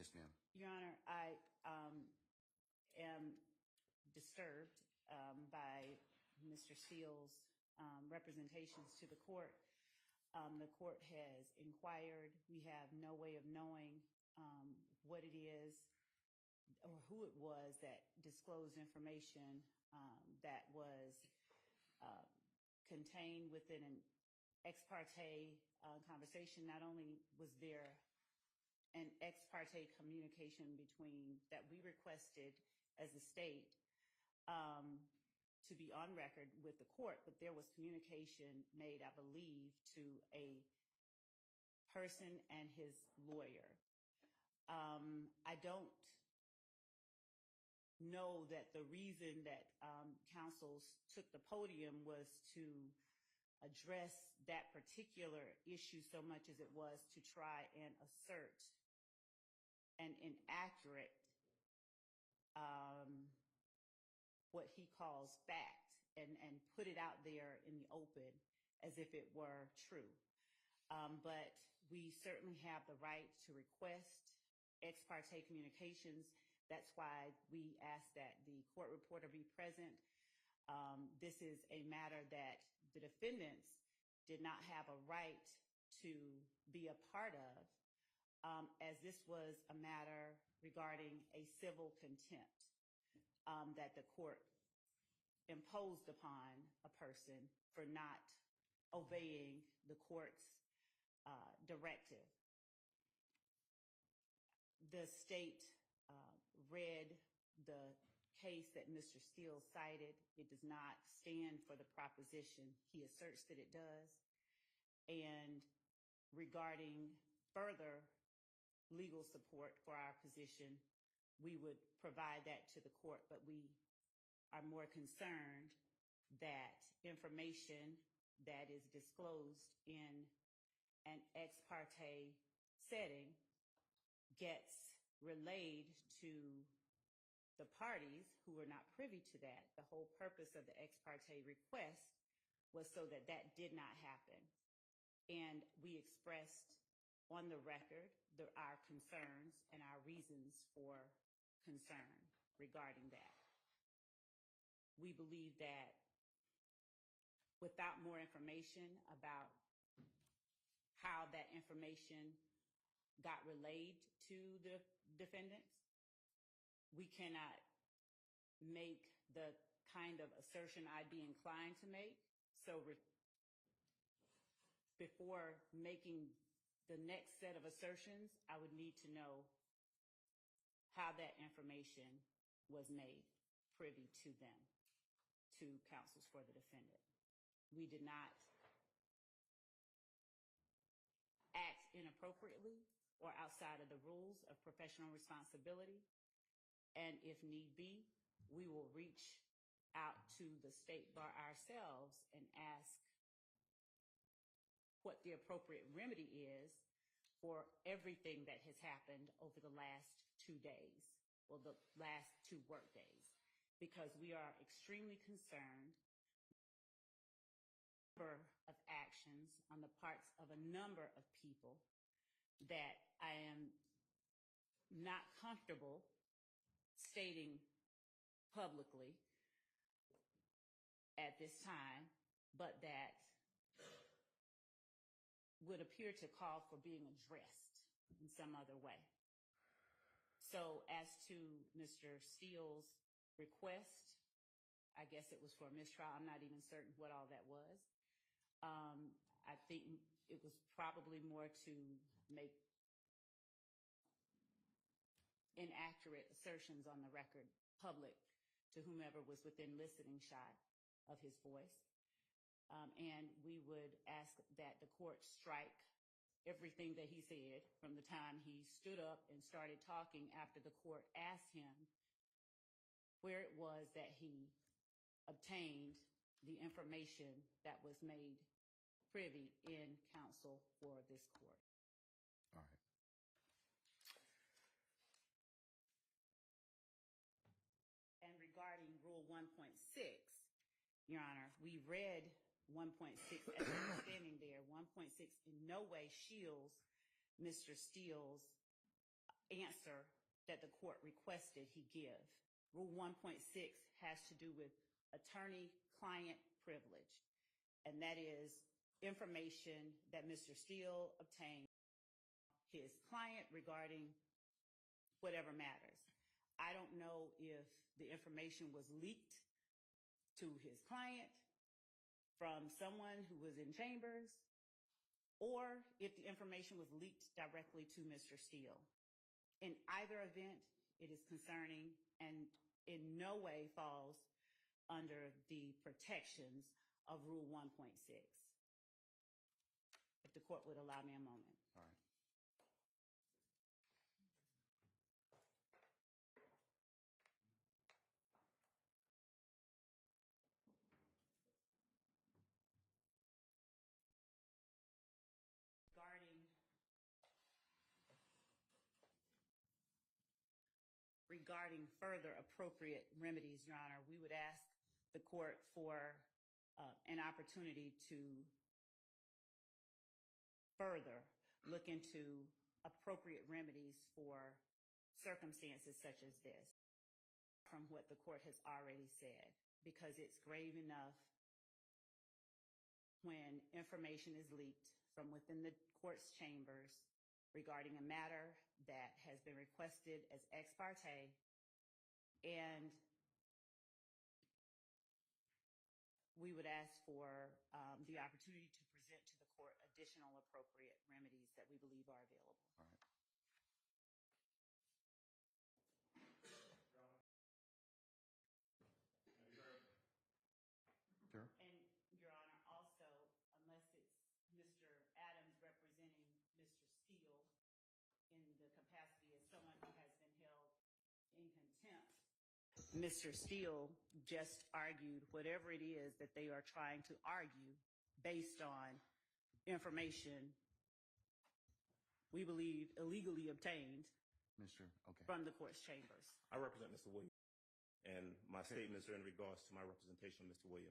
Yes, ma'am. Your Honor, I am disturbed by Mr. Steele's representations to the court. The court has inquired. We have no way of knowing what it is or who it was that disclosed information that was contained within an ex parte conversation. Not only was there an ex parte communication that we requested as a state to be on record with the court, but there was communication made, I believe, to a person and his lawyer. I don't know that the reason that counsels took the podium was to address that particular issue so much as it was to try and assert an inaccurate, what he calls fact, and put it out there in the open as if it were true. But we certainly have the right to request ex parte communications. That's why we ask that the court reporter be present. This is a matter that the defendants did not have a right to be a part of, as this was a matter regarding a civil contempt that the court imposed upon a person for not obeying the court's directive. The state read the case that Mr. Steele cited. It does not stand for the proposition he asserts that it does. And regarding further legal support for our position, we would provide that to the court, but we are more concerned that information that is disclosed in an ex parte setting gets relayed to the parties who are not privy to that. The whole purpose of the ex parte request was so that that did not happen. And we expressed on the record our concerns and our reasons for concern regarding that. We believe that without more information about how that information got relayed to the defendants, we cannot make the kind of assertion I'd be inclined to make. So before making the next set of assertions, I would need to know how that information was made privy to them, to counsels for the defendant. We did not act inappropriately or outside of the rules of professional responsibility. And if need be, we will reach out to the state bar ourselves and ask what the appropriate remedy is for everything that has happened over the last 2 days, or the last 2 work days, because we are extremely concerned of actions on the parts of a number of people that I am not comfortable stating publicly at this time, but that would appear to call for being addressed in some other way. So as to Mr. Steele's request, I guess it was for a mistrial. I'm not even certain what all that was. I think it was probably more to make inaccurate assertions on the record public to whomever was within listening shot of his voice. And we would ask that the court strike everything that he said from the time he stood up and started talking after the court asked him where it was that he obtained the information that was made privy in counsel for this court. All right. And regarding Rule 1.6, Your Honor, we read 1.6 as understanding there. 1.6 in no way shields Mr. Steele's answer that the court requested he give. Rule 1.6 has to do with attorney-client privilege, and that is information that Mr. Steele obtained from his client regarding whatever matters. I don't know if the information was leaked to his client from someone who was in chambers, or if the information was leaked directly to Mr. Steele. In either event, it is concerning and in no way falls under the protections of Rule 1.6. If the court would allow me a moment. All right. Regarding further appropriate remedies, Your Honor, we would ask the court for an opportunity to further look into appropriate remedies for circumstances such as this from what the court has already said, because it's grave enough when information is leaked from within the court's chambers regarding a matter that has been requested as ex parte, and we would ask for the opportunity to present to the court additional appropriate remedies that we believe are available. All right. Sure. And, Your Honor, also, unless it's Mr. Adams representing Mr. Steele in the capacity as someone who has been held in contempt, Mr. Steele just argued whatever it is that they are trying to argue based on information we believe illegally obtained from the court's chambers. I represent Mr. Williams, and my statements are in regards to my representation of Mr. Williams.